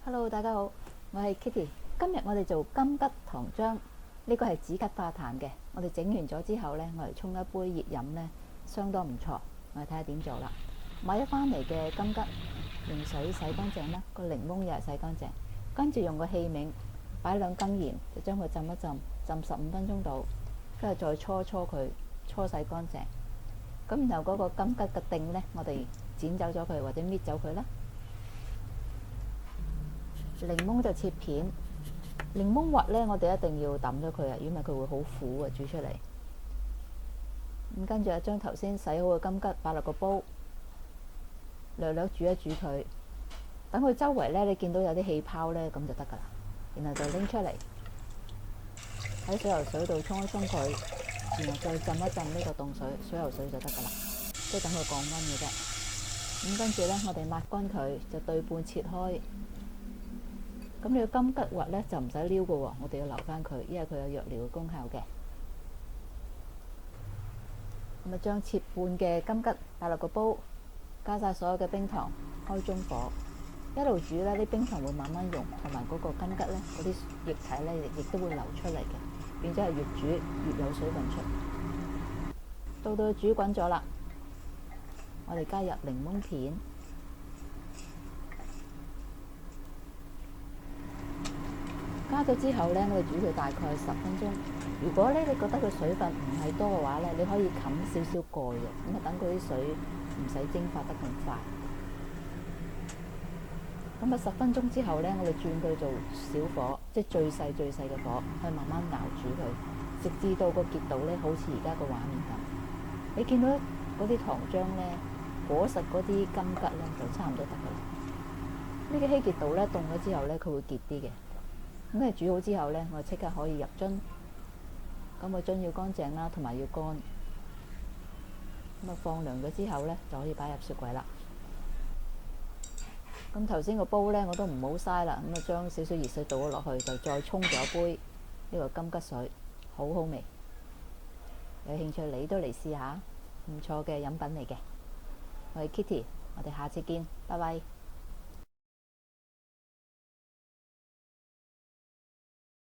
Hello，大家好，我係 Kitty。今日我哋做金桔糖漿，呢個係止咳化痰嘅。我哋整完咗之後呢，我哋沖一杯熱飲呢，相當唔錯。我哋睇下點做啦。買咗翻嚟嘅金桔，用水洗乾淨啦，個檸檬又係洗乾淨，跟住用個器皿擺2羹鹽，就將佢浸一浸，浸15分鐘到，跟住再搓佢，搓洗乾淨。咁然後嗰個金桔嘅頂呢，我哋剪走咗佢或者搣走佢啦。檸檬就切片，檸檬核呢，我哋一定要抌咗佢啊，因為佢會好苦啊，煮出嚟。咁跟住啊，將頭先洗好嘅金桔擺落個煲，略略煮一煮佢，等佢周圍呢，你見到有啲氣泡呢，咁就得噶啦。然後就拎出嚟喺水游水度沖一沖佢，然後再浸一浸呢個凍水游水就得噶啦，即係等佢降溫嘅啫。咁跟住呢，我哋抹乾佢，就對半切開。咁你個金桔核呢，就唔使撩嘅喎，我哋要留翻佢，因為佢有藥療嘅功效嘅。咁啊，將切半嘅金桔擺落個煲，加晒所有嘅冰糖，開中火，一路煮呢，啲冰糖會慢慢溶，同埋嗰個金桔呢，嗰啲液體呢，亦都會流出嚟嘅，變咗係越煮越有水分出。到煮滾咗啦，我哋加入檸檬片。加咗之後呢，我哋煮佢大概10分鐘。如果呢，你覺得佢水分唔係多嘅話呢，你可以冚少少蓋嘅，咁啊等佢啲水唔使蒸發得咁快。咁啊10分鐘之後呢，我哋轉佢做小火，即係最細嘅火，去慢慢熬煮佢，直至到個結度呢，好似而家個畫面咁。你見到嗰啲糖漿呢，裹實嗰啲金桔呢，就差唔多得噶啦。呢個稀結度呢，凍咗之後呢，佢會結啲嘅。咁你煮好之後呢，我即刻可以入樽。咁個樽要乾淨啦，同埋要乾。咁啊放涼咗之後呢，就可以擺入雪櫃啦。咁頭先個煲呢，我都唔好嘥啦，咁啊將少少熱水倒咗落去，就再沖咗一杯呢個金桔水，好好味。有興趣你都嚟試下，唔錯嘅飲品嚟嘅。我係 Kitty，我哋下次見，拜拜。